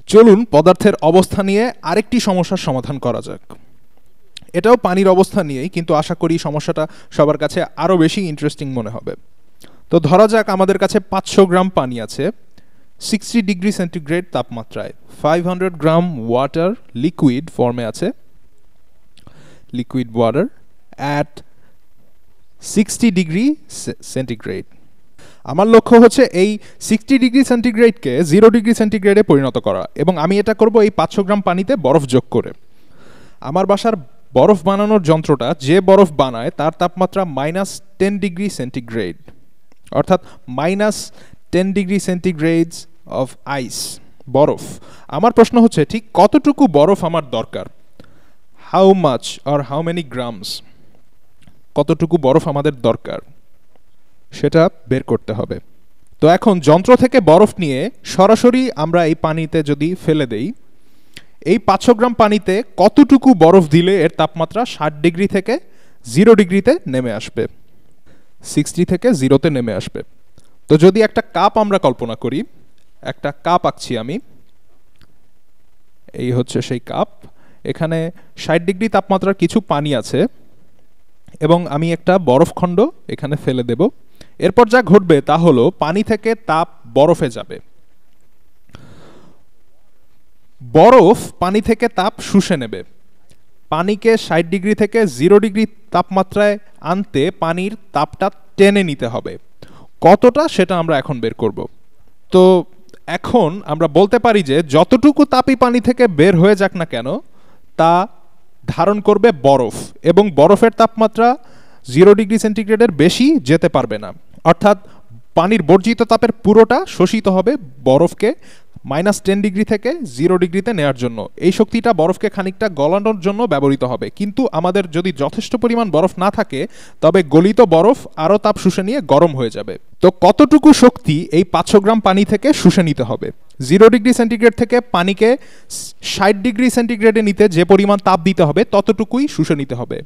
চলুন পদার্থের অবস্থা নিয়ে আরেকটি সমস্যার সমাধান করা যাক। এটাও পানির অবস্থা নিয়েই, কিন্তু আশা করি সমস্যাটা সবার কাছে আরও বেশি ইন্টারেস্টিং মনে হবে। তো ধরা যাক আমাদের কাছে 500 গ্রাম পানি আছে 60 ডিগ্রি সেন্টিগ্রেড তাপমাত্রায়, 500 গ্রাম ওয়াটার লিকুইড ফর্মে আছে, liquid water at 60 degree centigrade. আমার লক্ষ্য হচ্ছে এই 60 ডিগ্রি সেন্টিগ্রেডকে 0 ডিগ্রি সেন্টিগ্রেডে পরিণত করা, এবং আমি এটা করব এই 500 গ্রাম পানিতে বরফ যোগ করে। আমার বাসার বরফ বানানোর যন্ত্রটা যে বরফ বানায় তার তাপমাত্রা -10 ডিগ্রি সেন্টিগ্রেড, অর্থাৎ -10 ডিগ্রি সেন্টিগ্রেড অফ আইস, বরফ। আমার প্রশ্ন হচ্ছে ঠিক কতটুকু বরফ আমার দরকার, how much or how many grams, কতটুকু বরফ আমাদের দরকার সেটা বের করতে হবে। তো এখন যন্ত্র থেকে বরফ নিয়ে সরাসরি আমরা এই পানিতে যদি ফেলে দেই, এই 500 গ্রাম পানিতে কতটুকু বরফ দিলে এর তাপমাত্রা 60 ডিগ্রি থেকে 0 ডিগ্রিতে নেমে আসবে, 60 থেকে 0তে নেমে আসবে। তো যদি একটা কাপ আমরা কল্পনা করি, একটা কাপ আঁকছি আমি, এই হচ্ছে সেই কাপ, এখানে 60 ডিগ্রি তাপমাত্রার কিছু পানি আছে এবং আমি একটা বরফখণ্ড এখানে ফেলে দেব। এরপর যা ঘটবে তা হলো পানি থেকে তাপ বরফে যাবে, বরফ পানি থেকে তাপ শুষে নেবে। পানিকে 60 ডিগ্রি থেকে 0 ডিগ্রি তাপমাত্রায় আনতে পানির তাপটা টেনে নিতে হবে, কতটা সেটা আমরা এখন বের করব। তো এখন আমরা বলতে পারি যে যতটুকু তাপই পানি থেকে বের হয়ে যাক না কেন তা ধারণ করবে বরফ, এবং বরফের তাপমাত্রা 0 ডিগ্রি সেন্টিগ্রেডের বেশি যেতে পারবে না, অর্থাৎ পানির বর্জিত তাপের পুরোটা শোষিত হবে বরফকে -10 ডিগ্রি থেকে 0 ডিগ্রিতে নেওয়ার জন্য। এই শক্তিটা বরফকে খানিকটা গলানোর জন্য ব্যবহৃত হবে, কিন্তু আমাদের যদি যথেষ্ট পরিমাণ বরফ না থাকে তবে গলিত বরফ আরও তাপ শুষে নিয়ে গরম হয়ে যাবে। তো কতটুকু শক্তি এই 500 গ্রাম পানি থেকে শুষে নিতে হবে? 0 ডিগ্রি সেন্টিগ্রেড থেকে পানিকে 60 ডিগ্রি সেন্টিগ্রেডে নিতে যে পরিমাণ তাপ দিতে হবে ততটুকুই শুষে নিতে হবে।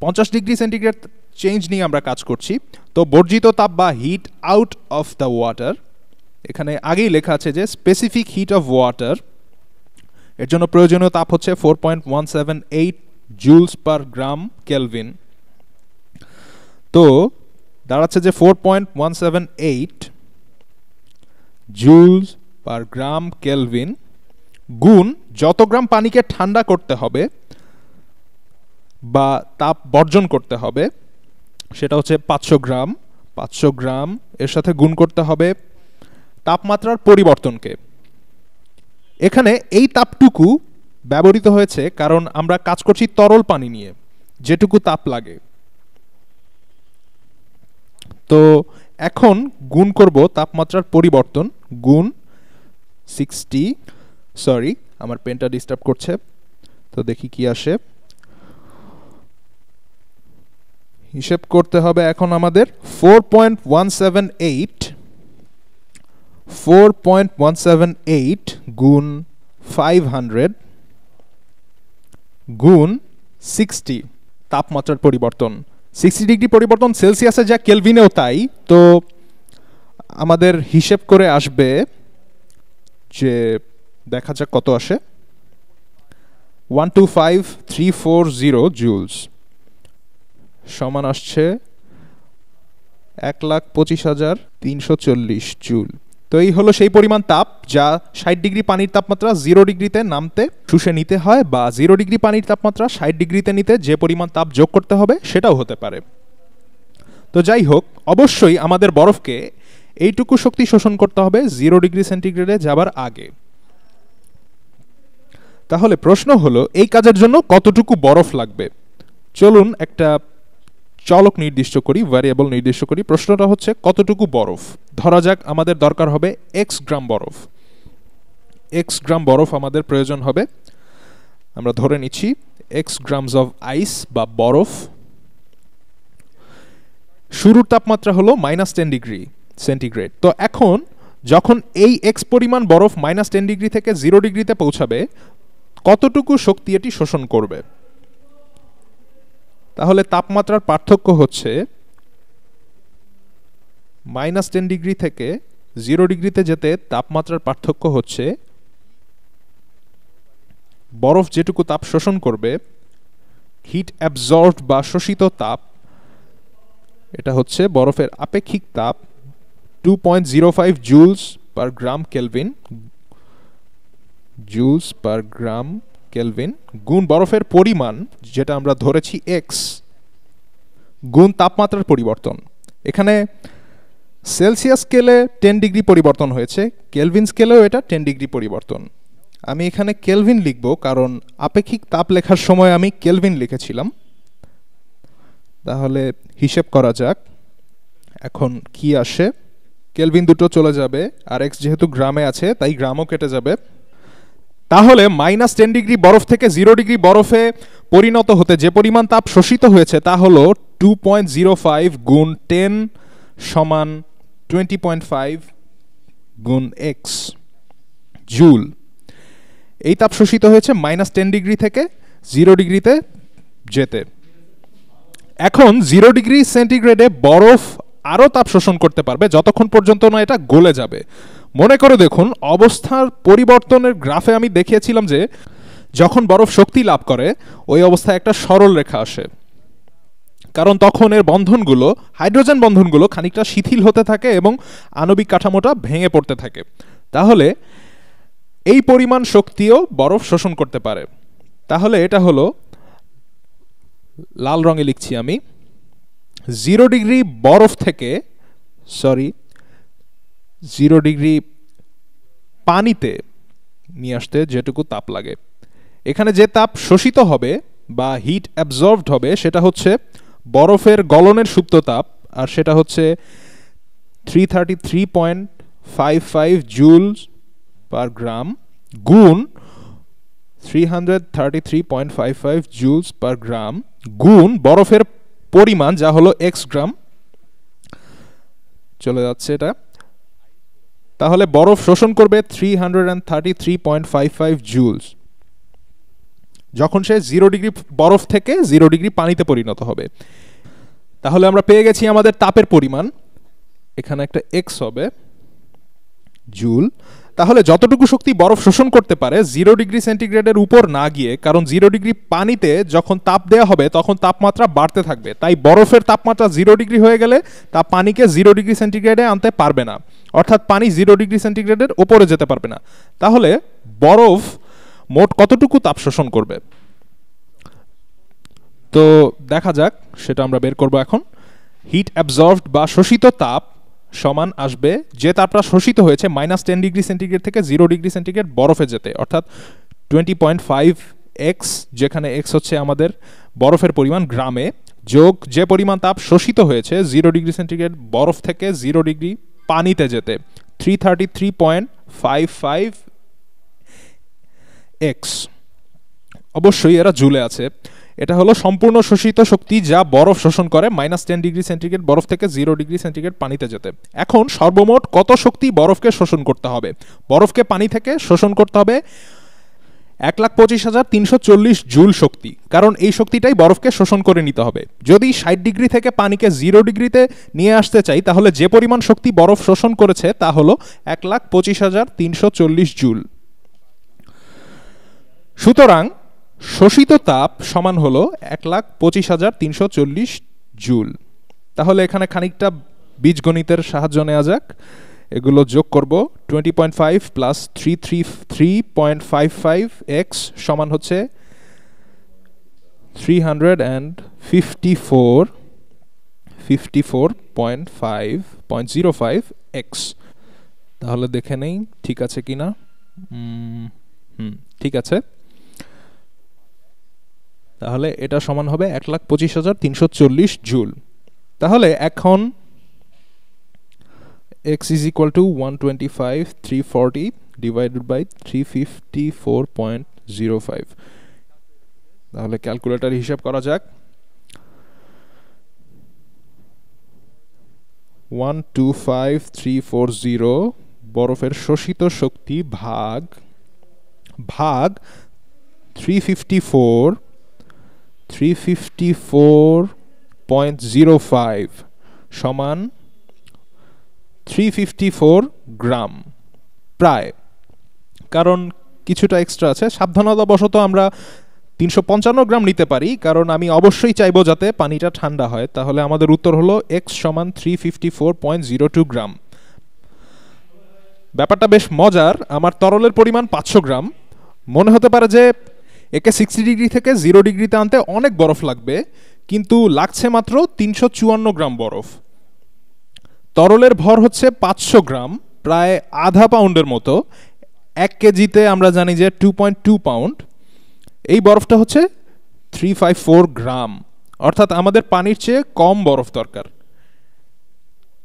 50 ডিগ্রি সেন্টিগ্রেড চেঞ্জ নিয়ে আমরা কাজ করছি। তো বর্জিত তাপ বা heat out of the water, এখানে আগেই লেখা আছে যে স্পেসিফিক হিট অফ ওয়াটার, এর জন্য প্রয়োজনীয় তাপ হচ্ছে 4.178 জুলস পার গ্রাম কেলভিন। তো দাঁড়াচ্ছে যে 4.178 জুলস পার গ্রাম কেলভিন গুণ যত গ্রাম পানিকে ঠান্ডা করতে হবে বা তাপ বর্জন করতে হবে সেটা হচ্ছে 500 গ্রাম। 500 গ্রাম এর সাথে গুণ করতে হবে তাপমাত্রার পরিবর্তনকে। এখানে এই তাপটুকু ব্যবহৃত হয়েছে কারণ আমরা কাজ করছি তরল পানি নিয়ে, যেটুকু তাপ লাগে। তো এখন গুণ করব তাপমাত্রার পরিবর্তন, গুণ 60, সরি আমার পেনটা ডিস্টার্ব করছে, তো দেখি কি আসে। হিসেব করতে হবে এখন আমাদের 4.178 গুণ 500 গুণ 60 তাপমাত্রার পরিবর্তন। 60 ডিগ্রি পরিবর্তন সেলসিয়াসে যা কেলভিনেও তাই। তো আমাদের হিসেব করে আসবে যে, দেখা যাক কত আসে, 125,340 জুলস সমান আসছে 1,25,340 জুল। তো এই হলো সেই পরিমাণ তাপ যা 60 ডিগ্রি পানির তাপমাত্রা 0 ডিগ্রিতে নামতে শুষে নিতে হয়, বা 0 ডিগ্রি পানির তাপমাত্রা 60 ডিগ্রিতে নিতে যে পরিমাণ তাপ যোগ করতে হবে সেটাও হতে পারে। তো যাই হোক, অবশ্যই আমাদের বরফকে এইটুকু শক্তি শোষণ করতে হবে 0 ডিগ্রি সেন্টিগ্রেডে যাবার আগে। তাহলে প্রশ্ন হলো এই কাজের জন্য কতটুকু বরফ লাগবে। চলুন একটা চলক নির্দিষ্ট করি, ভ্যারিয়েবল নির্দিষ্ট করি। প্রশ্নটা হচ্ছে কতটুকু বরফ। ধরা যাক আমাদের দরকার হবে x গ্রাম বরফ, x গ্রাম বরফ আমাদের প্রয়োজন হবে। আমরা ধরে নিচ্ছি x গ্রামস অফ আইস বা বরফ। শুরুর তাপমাত্রা হলো -10 ডিগ্রি সেন্টিগ্রেড। তো এখন যখন এই x পরিমাণ বরফ -10 ডিগ্রি থেকে 0 ডিগ্রিতে পৌঁছাবে কতটুকু শক্তি এটি শোষণ করবে? তাহলে তাপমাত্রার পার্থক্য হচ্ছে -10 ডিগ্রি থেকে 0 ডিগ্রিতে যেতে তাপমাত্রার পার্থক্য হচ্ছে বরফ যেটুকু তাপ শোষণ করবে, হিট অ্যাবজর্বড বা শোষিত তাপ, এটা হচ্ছে বরফের আপেক্ষিক তাপ 2.05 জুলস পার গ্রাম কেলভিন, জুলস পার গ্রাম কেলভিন, গুণ বরফের পরিমাণ যেটা আমরা ধরেছি এক্স, গুণ তাপমাত্রার পরিবর্তন। এখানে সেলসিয়াস স্কেলে 10 ডিগ্রি পরিবর্তন হয়েছে, কেলভিন স্কেলেও এটা 10 ডিগ্রি পরিবর্তন। আমি এখানে কেলভিন লিখব কারণ আপেক্ষিক তাপ লেখার সময় আমি কেলভিন লিখেছিলাম। তাহলে হিসেব করা যাক এখন কি আসে। কেলভিন দুটো চলে যাবে, আর এক্স যেহেতু গ্রামে আছে তাই গ্রামও কেটে যাবে। তাহলে -10 ডিগ্রি বরফ থেকে 0 ডিগ্রি বরফে পরিণত হতে যে পরিমাণ তাপ শোষিত হয়েছে তা হলো 2.05 গুণ 10 সমান 20.5 গুণ এক্স জুল। এই তাপ শোষিত হয়েছে -10 ডিগ্রি থেকে 0 ডিগ্রিতে যেতে। এখন 0 ডিগ্রি সেন্টিগ্রেডে বরফ আরও তাপ শোষণ করতে পারবে যতক্ষণ পর্যন্ত না এটা গলে যাবে। মনে করে দেখুন, অবস্থার পরিবর্তনের গ্রাফে আমি দেখিয়েছিলাম যে যখন বরফ শক্তি লাভ করে ওই অবস্থায় একটা সরল রেখা আসে, কারণ তখন এর বন্ধনগুলো, হাইড্রোজেন বন্ধনগুলো খানিকটা শিথিল হতে থাকে এবং আণবিক কাঠামোটা ভেঙে পড়তে থাকে। তাহলে এই পরিমাণ শক্তিও বরফ শোষণ করতে পারে। তাহলে এটা হলো, লাল রঙে লিখছি আমি, 0 ডিগ্রি বরফ থেকে, 0 ডিগ্রি পানিতে নিয়ে আসতে যেটুকু তাপ লাগে, এখানে যে তাপ শোষিত হবে বা হিট অ্যাবজর্বড হবে সেটা হচ্ছে বরফের গলনের সুপ্ত তাপ, আর সেটা হচ্ছে 333.55 জুলস পার গ্রাম গুণ 333.55 জুলস পার গ্রাম গুণ বরফের পরিমাণ যা হলো এক্স গ্রাম, চলে যাচ্ছে এটা। তাহলে বরফ শোষণ করবে 333.55 জুলস যখন সে 0 ডিগ্রি বরফ থেকে 0 ডিগ্রি পানিতে পরিণত হবে। তাহলে আমরা পেয়ে গেছি আমাদের তাপের পরিমাণ, এখানে একটা এক্স হবে জুল। তাহলে যতটুকু শক্তি বরফ শোষণ করতে পারে 0 ডিগ্রি সেন্টিগ্রেডের উপর না গিয়ে, কারণ 0 ডিগ্রি পানিতে যখন তাপ দেওয়া হবে তখন তাপমাত্রা বাড়তে থাকবে, তাই বরফের তাপমাত্রা 0 ডিগ্রি হয়ে গেলে তা পানিকে 0 ডিগ্রি সেন্টিগ্রেডে আনতে পারবে না, অর্থাৎ পানি 0 ডিগ্রি সেন্টিগ্রেডের উপরে যেতে পারবে না। তাহলে বরফ মোট কতটুকু তাপ শোষণ করবে তো দেখা যাক, সেটা আমরা বের করব এখন। হিট অ্যাবজর্বড বা শোষিত তাপ সমান আসবে যে তাপটা শোষিত হয়েছে -10 ডিগ্রি সেন্টিগ্রেড থেকে 0 ডিগ্রি সেন্টিগ্রেড বরফে যেতে, অর্থাৎ 20.5 এক্স, যেখানে এক্স হচ্ছে আমাদের বরফের পরিমাণ গ্রামে, যোগ যে পরিমাণ তাপ শোষিত হয়েছে 0 ডিগ্রি সেন্টিগ্রেড বরফ থেকে 0 ডিগ্রি পানিতে যেতে, 333.55 এক্স। অবশ্যই এরা জুলে আছে। এটা হলো সম্পূর্ণ শোষিত শক্তি যা বরফ শোষণ করে -10 ডিগ্রি সেন্টিগ্রেড বরফ থেকে 0 ডিগ্রি সেন্টিগ্রেড পানিতে যেতে। এখন সর্বমোট কত শক্তি বরফকে শোষণ করতে হবে? বরফকে পানি থেকে শোষণ করতে হবে 1,25,340 জুল শক্তি, কারণ এই শক্তিটাই বরফকে শোষণ করে নিতে হবে। যদি 60 ডিগ্রি থেকে পানিকে 0 ডিগ্রিতে নিয়ে আসতে চাই তাহলে যে পরিমাণ শক্তি বরফ শোষণ করেছে তা হলো 1,25,340 জুল। সুতরাং শোষিত তাপ সমান হলো 1,25,340 জুল। তাহলে এখানে খানিকটা বীজগণিতের সাহায্য নেওয়া যাক, এগুলো যোগ করব। 20.5 প্লাস 333.55 এক্স সমান হচ্ছে 354.05 এক্স। তাহলে দেখে নেই ঠিক আছে কিনা। ঠিক আছে, তাহলে এটা সমান হবে 1,25,340 জুল। তাহলে এখন x is equal to 125,340 divided by 354.05। তাহলে ক্যালকুলেটর হিসাব করা যাক। 125,340 বরফের শোষিত শক্তি ভাগ 354.05 সমান 354 গ্রাম প্রায়, কারণ কিছুটা এক্সট্রা আছে। সাবধানতাবশত আমরা 355 গ্রাম নিতে পারি, কারণ আমি অবশ্যই চাইবো যাতে পানিটা ঠান্ডা হয়। তাহলে আমাদের উত্তর হলো x সমান 354.02 গ্রাম। ব্যাপারটা বেশ মজার। আমার তরলের পরিমাণ 500 গ্রাম। মনে হতে পারে যে একে 60 ডিগ্রি থেকে 0 ডিগ্রিতে আনতে অনেক বরফ লাগবে, কিন্তু লাগছে মাত্র 354 গ্রাম বরফ। তরলের ভর হচ্ছে 500 গ্রাম, প্রায় আধা পাউন্ডের মতো। 1 কেজিতে আমরা জানি যে 2.2 পাউন্ড। এই বরফটা হচ্ছে 354 গ্রাম, অর্থাৎ আমাদের পানির চেয়ে কম বরফ দরকার।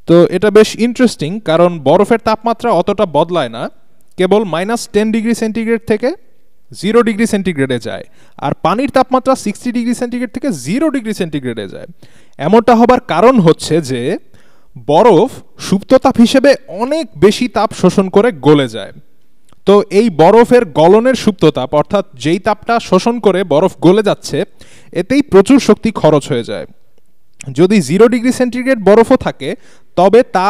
তো এটা বেশ ইন্টারেস্টিং, কারণ বরফের তাপমাত্রা অতটা বদলায় না, কেবল -10 ডিগ্রি সেন্টিগ্রেড থেকে 0 ডিগ্রি সেন্টিগ্রেডে যায়। আর পানির তাপমাত্রা 60 ডিগ্রি সেন্টিগ্রেড থেকে 0 ডিগ্রি সেন্টিগ্রেডে যায়। এমনটা হবার কারণ হচ্ছে যে বরফ সুপ্ত তাপ হিসেবে অনেক বেশি তাপ শোষণ করে গলে যায়। তো এই বরফের গলনের সুপ্ত তাপ, অর্থাৎ যেই তাপটা শোষণ করে বরফ গলে যাচ্ছে, এতেই প্রচুর শক্তি খরচ হয়ে যায়। যদি 0 ডিগ্রি সেন্টিগ্রেড বরফও থাকে, তবে তা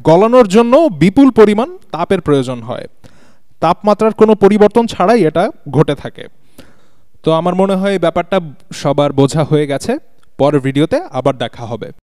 গলানোর জন্য বিপুল পরিমাণ তাপের প্রয়োজন হয়। তাপমাত্রার কোনো পরিবর্তন ছাড়াই এটা ঘটে থাকে। তো আমার মনে হয় ব্যাপারটা সবার বোঝা হয়ে গেছে। পরের ভিডিওতে আবার দেখা হবে।